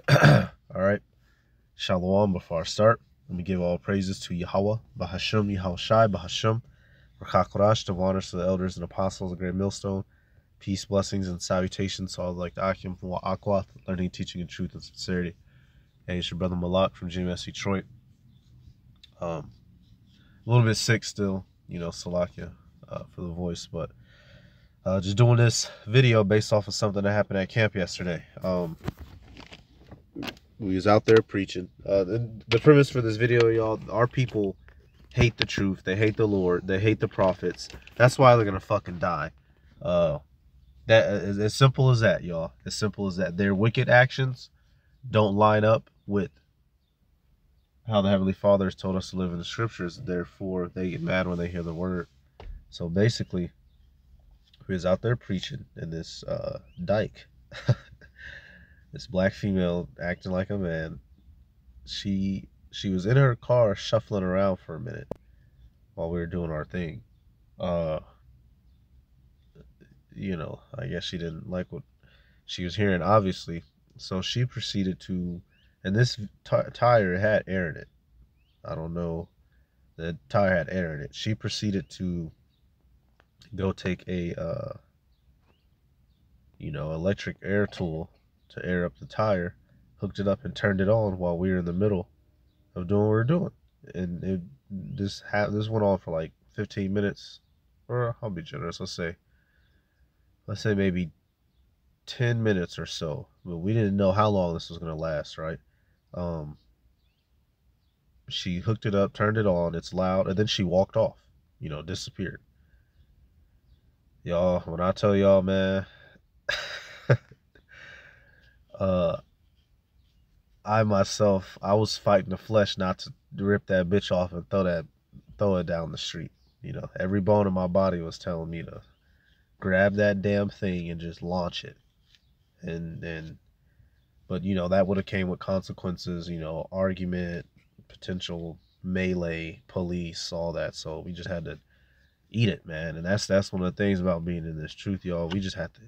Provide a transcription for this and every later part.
All right. Shalom. Before I start, let me give all praises to Yahweh, Bahasham, Yahushai, Bahasham, Rakakorash, the honors to the elders and apostles of Great Millstone. Peace, blessings, and salutations to all like the Akim from Aquath, learning, teaching, and truth and sincerity. Hey, it's your brother Malak from GMS Detroit. A little bit sick still, Salakia for the voice, but just doing this video based off of something that happened at camp yesterday. We was out there preaching. The premise for this video, y'all, our people hate the truth. They hate the Lord. They hate the prophets. That's why they're gonna fucking die. That as simple as that, y'all. As simple as that. Their wicked actions don't line up with how the Heavenly Father has told us to live in the scriptures. Therefore, they get mad when they hear the word. So basically, we was out there preaching, and this dyke, this black female acting like a man, she was in her car shuffling around for a minute while we were doing our thing. I guess she didn't like what she was hearing, obviously. So she proceeded to, and this tire had air in it. I don't know. The tire had air in it. She proceeded to go take a, electric air tool to air up the tire, hooked it up and turned it on while we were in the middle of doing what we were doing. And this went on for like 15 minutes, or I'll be generous, let's say maybe 10 minutes or so, but we didn't know how long this was going to last, right? She hooked it up, turned it on, it's loud, and then she walked off, disappeared. Y'all, when I tell y'all, man, I myself, I was fighting the flesh not to rip that bitch off and throw it down the street. Every bone in my body was telling me to grab that damn thing and just launch it. But that would have came with consequences, argument, potential melee, police, all that. So we just had to eat it, man. And that's one of the things about being in this truth, y'all. We just have to.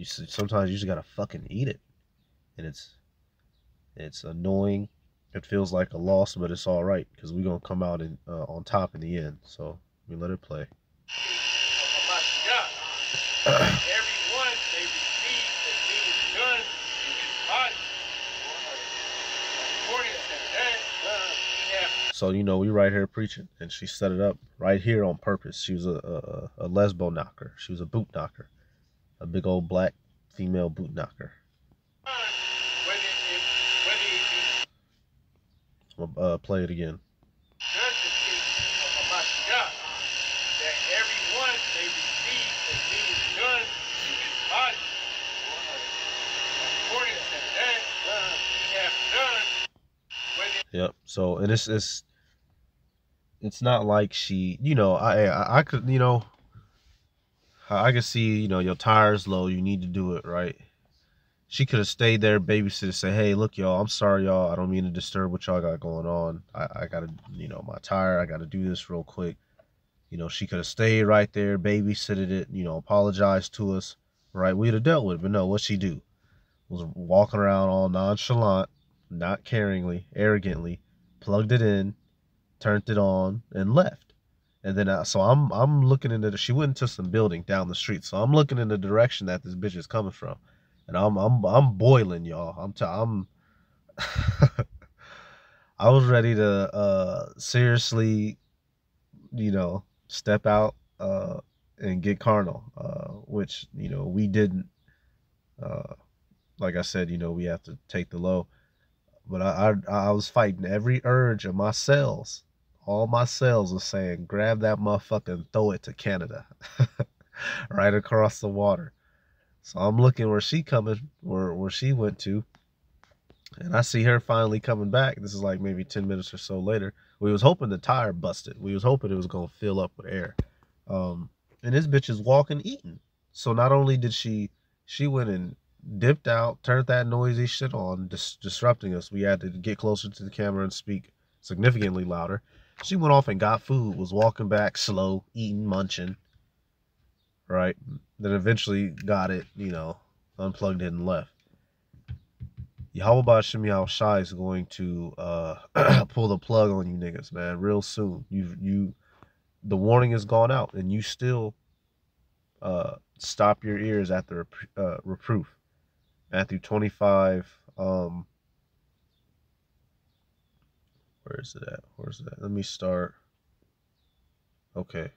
Sometimes you just gotta fucking eat it, and it's annoying. It feels like a loss, but it's all right because we're gonna come out on top in the end. So we let it play. So we right here preaching, and she set it up right here on purpose. She was a lesbo knocker. She was a boot knocker, a big old black female boot knocker. I'll play it again. Yep. So, and it's not like she, I could, I could see, your tire's low. You need to do it, right? She could have stayed there, babysit, say, hey, look, y'all, I'm sorry, y'all. I don't mean to disturb what y'all got going on. I got to, my tire, I got to do this real quick. She could have stayed right there, babysitted it, apologized to us, right? We'd have dealt with it. But no, what'd she do? Was walking around all nonchalant, not caringly, arrogantly, plugged it in, turned it on, and left. And then so I'm looking into she went into some building down the street. So I'm looking in the direction that this bitch is coming from. And I'm boiling, y'all. I was ready to seriously, step out and get carnal, which we didn't. Like I said, we have to take the low. But I was fighting every urge of my cells. All my cells was saying, grab that motherfucker and throw it to Canada. Right across the water. So I'm looking where she went to. And I see her finally coming back. This is like maybe 10 minutes or so later. We was hoping the tire busted. We was hoping it was going to fill up with air. And this bitch is walking, eating. So not only did she went and dipped out, turned that noisy shit on, disrupting us. We had to get closer to the camera and speak significantly louder. She went off and got food, was walking back slow, eating, munching. Right? Then eventually got it, unplugged it and left. Yahweh Bashim Yahweh Shai is going to pull the plug on you niggas, man, real soon. The warning has gone out, and you still stop your ears at the reproof. Matthew 25. Where is it at? Where's it at? Let me start. Okay.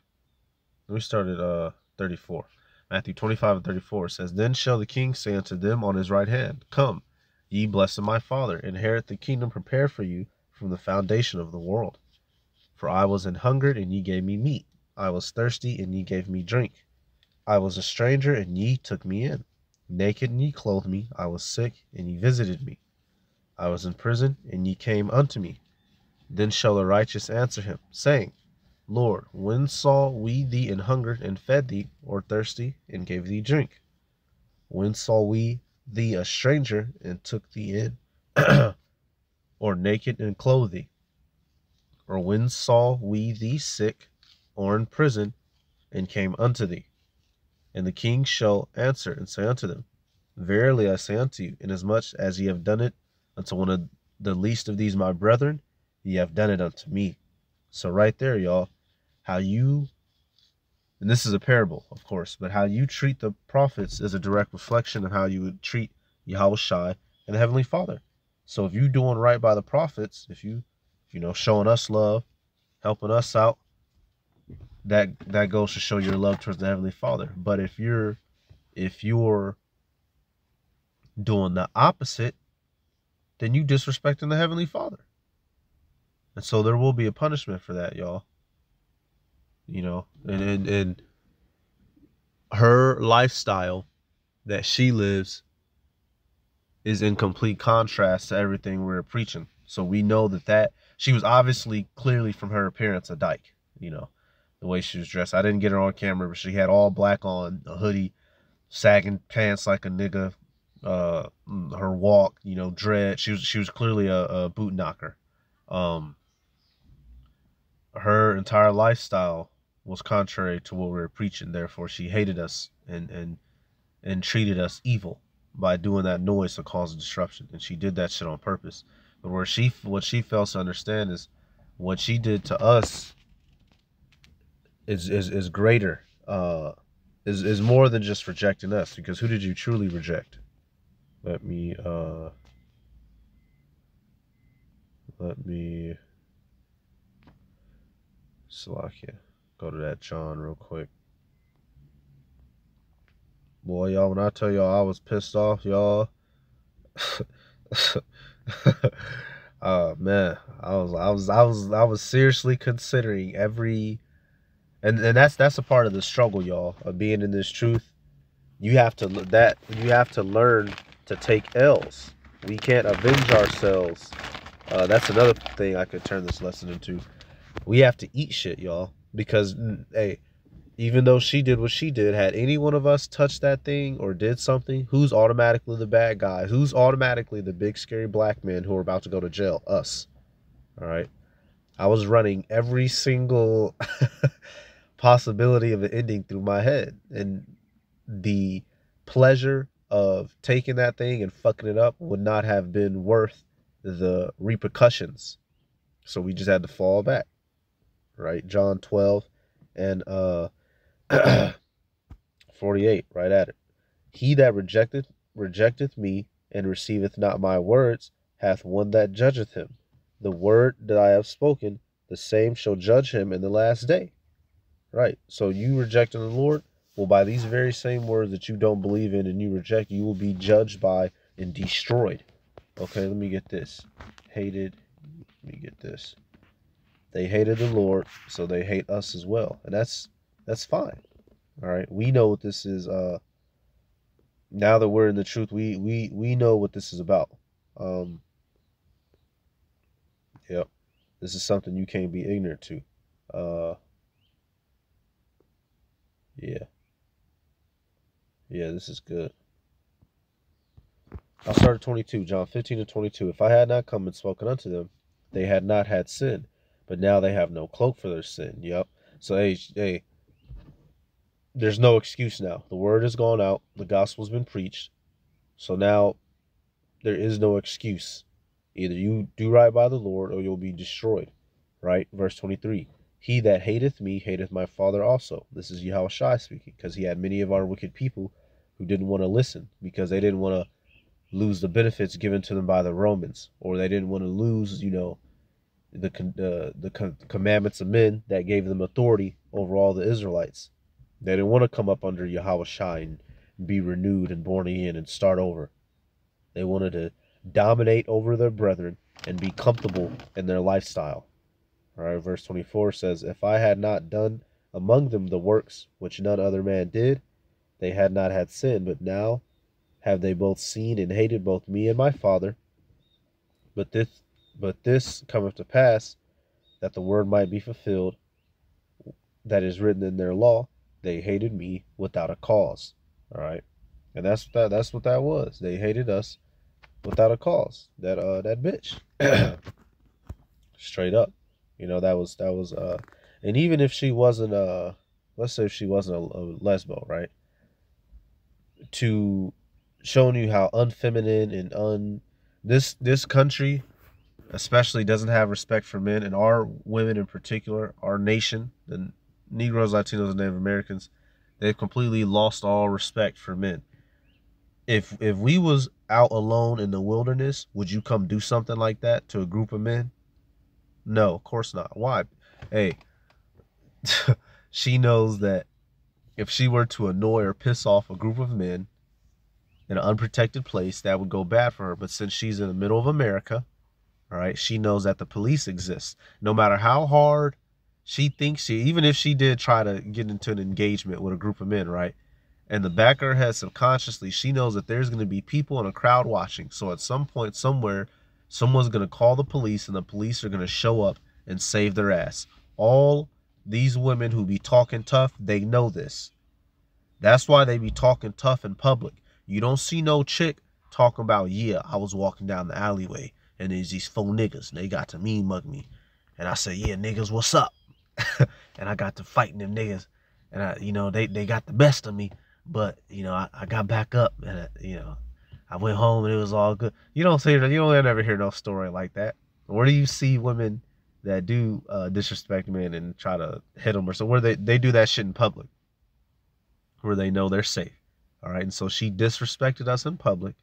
Let me start at 34. Matthew 25 and 34 says, Then shall the king say unto them on his right hand, Come, ye blessed of my Father, inherit the kingdom prepared for you from the foundation of the world. For I was an hungered, and ye gave me meat. I was thirsty, and ye gave me drink. I was a stranger, and ye took me in. Naked, and ye clothed me. I was sick, and ye visited me. I was in prison, and ye came unto me. Then shall the righteous answer him, saying, Lord, when saw we thee an hungered, and fed thee, or thirsty, and gave thee drink? When saw we thee a stranger, and took thee in, or naked, and clothed thee? Or when saw we thee sick, or in prison, and came unto thee? And the king shall answer and say unto them, Verily I say unto you, inasmuch as ye have done it unto one of the least of these my brethren, ye have done it unto me. So right there, y'all, how you, and this is a parable, of course, but how you treat the prophets is a direct reflection of how you would treat Yahweh Shai and the Heavenly Father. So if you doing right by the prophets, if you showing us love, helping us out, that goes to show your love towards the Heavenly Father. But if you're doing the opposite, then you disrespecting the Heavenly Father. And so there will be a punishment for that, y'all. And her lifestyle that she lives is in complete contrast to everything we're preaching. So we know that she was obviously clearly from her appearance a dyke, the way she was dressed. I didn't get her on camera, but she had all black on, a hoodie, sagging pants like a nigga, her walk, dread. She was clearly a boot knocker. Her entire lifestyle was contrary to what we were preaching. Therefore, she hated us and treated us evil by doing that noise to cause a disruption. And she did that shit on purpose. But what she fails to understand is what she did to us is greater, is more than just rejecting us. Because who did you truly reject? Let me Salakia, go to that John real quick. Boy, y'all, when I tell y'all I was pissed off, y'all. Man, I was seriously considering every, and that's a part of the struggle, y'all, of being in this truth. You have to learn to take L's. We can't avenge ourselves. That's another thing I could turn this lesson into. We have to eat shit, y'all, because hey, even though she did what she did, had any one of us touched that thing or did something, who's automatically the bad guy? Who's automatically the big scary black men who are about to go to jail? Us. All right. I was running every single possibility of an ending through my head, and the pleasure of taking that thing and fucking it up would not have been worth the repercussions. So we just had to fall back. Right? John 12 and 48, right at it. He that rejecteth me and receiveth not my words hath one that judgeth him. The word that I have spoken, the same shall judge him in the last day. Right. So you rejecting the Lord, well, by these very same words that you don't believe in and you reject, you will be judged by and destroyed. Okay, let me get this. Let me get this. They hated the Lord, so they hate us as well. And that's fine. All right. We know what this is. Now that we're in the truth, we know what this is about. Yep. This is something you can't be ignorant to. Yeah. Yeah, this is good. I'll start at 22, John 15 and 22. If I had not come and spoken unto them, they had not had sin, but now they have no cloak for their sin. Yep. So, hey, there's no excuse now. The word has gone out. The gospel's been preached. So now There is no excuse. Either you do right by the Lord or you'll be destroyed. Right? Verse 23. He that hateth me hateth my Father also. This is Yahushua speaking, because he had many of our wicked people who didn't want to listen because they didn't want to lose the benefits given to them by the Romans, or they didn't want to lose, the commandments of men that gave them authority over all the Israelites. They didn't want to come up under Yahushua and be renewed and born again and start over. They wanted to dominate over their brethren and be comfortable in their lifestyle. All right, verse 24 says, if I had not done among them the works which none other man did, they had not had sin, but now have they both seen and hated both me and my Father. But this cometh to pass, that the word might be fulfilled, that is written in their law, they hated me without a cause. All right, and that's what that was. They hated us without a cause. That bitch, straight up. That was and even if she wasn't let's say if she wasn't a lesbo, right? To showing you how unfeminine and this country especially doesn't have respect for men, and our women in particular, our nation, the Negroes, Latinos, and Native Americans, they've completely lost all respect for men. If we was out alone in the wilderness, would you come do something like that to a group of men? No, of course not. Why? Hey, she knows that if she were to annoy or piss off a group of men in an unprotected place, that would go bad for her. But since she's in the middle of America, all right, she knows that the police exist. No matter how hard she thinks even if she did try to get into an engagement with a group of men, right? In the back of her head, subconsciously, she knows that there's going to be people in a crowd watching. So at some point, somewhere, someone's going to call the police, and the police are going to show up and save their ass. All these women who be talking tough, they know this. That's why they be talking tough in public. You don't see no chick talking about, yeah, I was walking down the alleyway and there's these 4 niggas and they got to mean mug me. And I said, yeah, niggas, what's up? And I got to fighting them niggas. And they got the best of me. But, I got back up and, I went home and it was all good. You don't ever hear no story like that. Where do you see women that do disrespect men and try to hit them or so? Where they do that shit in public, where they know they're safe. All right. And so she disrespected us in public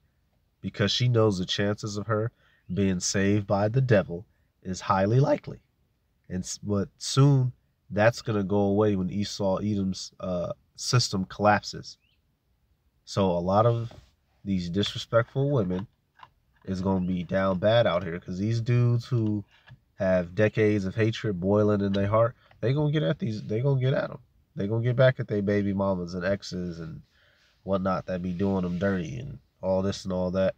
because she knows the chances of her being saved by the devil is highly likely. But soon that's going to go away when Edom's system collapses. So a lot of these disrespectful women is going to be down bad out here, because these dudes who have decades of hatred boiling in their heart, they going to get at them. They going to get back at their baby mamas and exes and whatnot that be doing them dirty and all this and all that.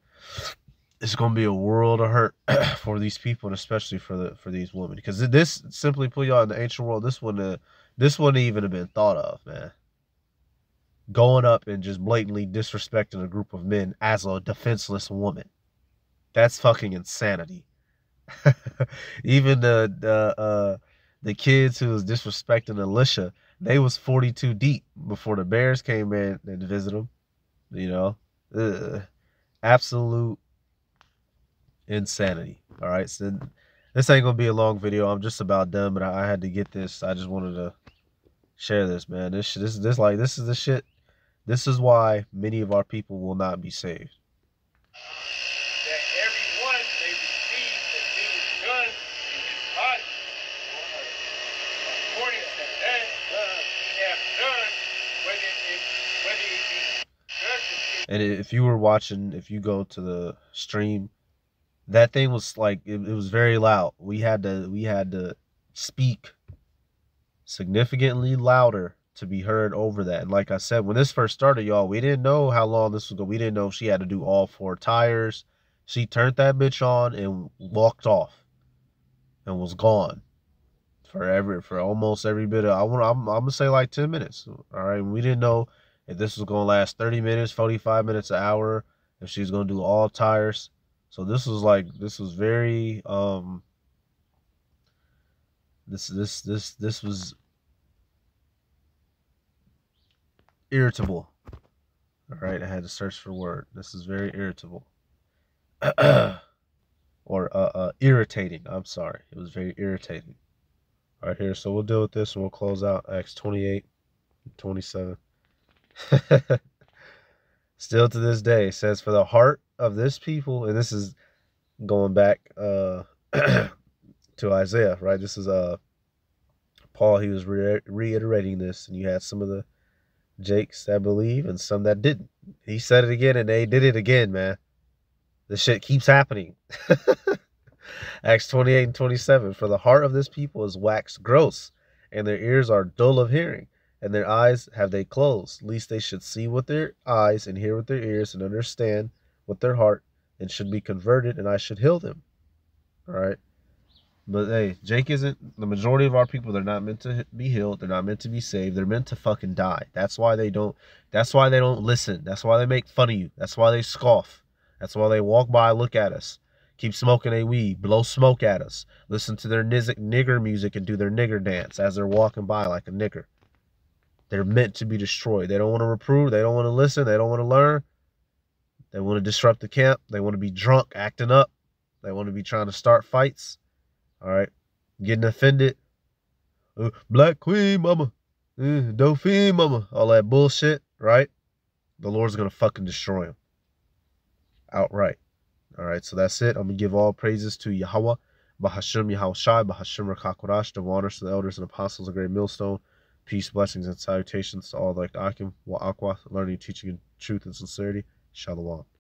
It's going to be a world of hurt for these people, and especially for these women, because this, simply put, y'all, in the ancient world, this wouldn't even have been thought of, man. Going up and just blatantly disrespecting a group of men as a defenseless woman, that's fucking insanity. Even the kids who was disrespecting Alicia, they was 42 deep before the bears came in and visited them. Absolute insanity. All right, so this ain't gonna be a long video. I'm just about done, but I had to get this. I just wanted to share this, man. This is the shit. This is why many of our people will not be saved. That everyone they receive that they was done in his body, according to that he have done, whether it be judgment. And if you go to the stream, that thing was like, it was very loud. We had to speak significantly louder to be heard over that. And like I said, when this first started, y'all, we didn't know how long this was going. We didn't know if she had to do all 4 tires. She turned that bitch on and walked off and was gone for almost every bit of, I'm gonna say like 10 minutes. All right, we didn't know if this was gonna last 30 minutes, 45 minutes, an hour, if she was gonna do all tires. So this was very this was irritable. All right, I had to search for a word. This is very irritable. or irritating. I'm sorry. It was very irritating. All right, here. So we'll deal with this and we'll close out Acts 28, 27. Still to this day, it says, for the heart of this people, and this is going back to Isaiah, right? This is Paul. He was reiterating this, and you had some of the Jakes that believe and some that didn't. He said it again, and they did it again, man. This shit keeps happening. Acts 28 and 27. For the heart of this people is waxed gross, and their ears are dull of hearing, and their eyes have they closed, lest they should see with their eyes and hear with their ears and understand with their heart and should be converted, and I should heal them. All right. But hey, Jake isn't, the majority of our people, they're not meant to be healed. They're not meant to be saved. They're meant to fucking die. That's why they don't listen. That's why they make fun of you. That's why they scoff. That's why they walk by, look at us, keep smoking a weed, blow smoke at us, listen to their nigger music and do their nigger dance as they're walking by like a nigger. They're meant to be destroyed. They don't want to reprove. They don't want to listen. They don't want to learn. They want to disrupt the camp. They want to be drunk, acting up. They want to be trying to start fights. All right, getting offended. Black Queen Mama, Dauphine Mama, all that bullshit, right? The Lord's going to fucking destroy them outright. All right, so that's it. I'm going to give all praises to Yahweh, Bahashim Yahushai, Bahashim Rakakodash, the honors to the elders and apostles of Great Millstone. Peace, blessings, and salutations to all like Akim, Wa Akwa, learning, teaching in truth and sincerity. Shalom.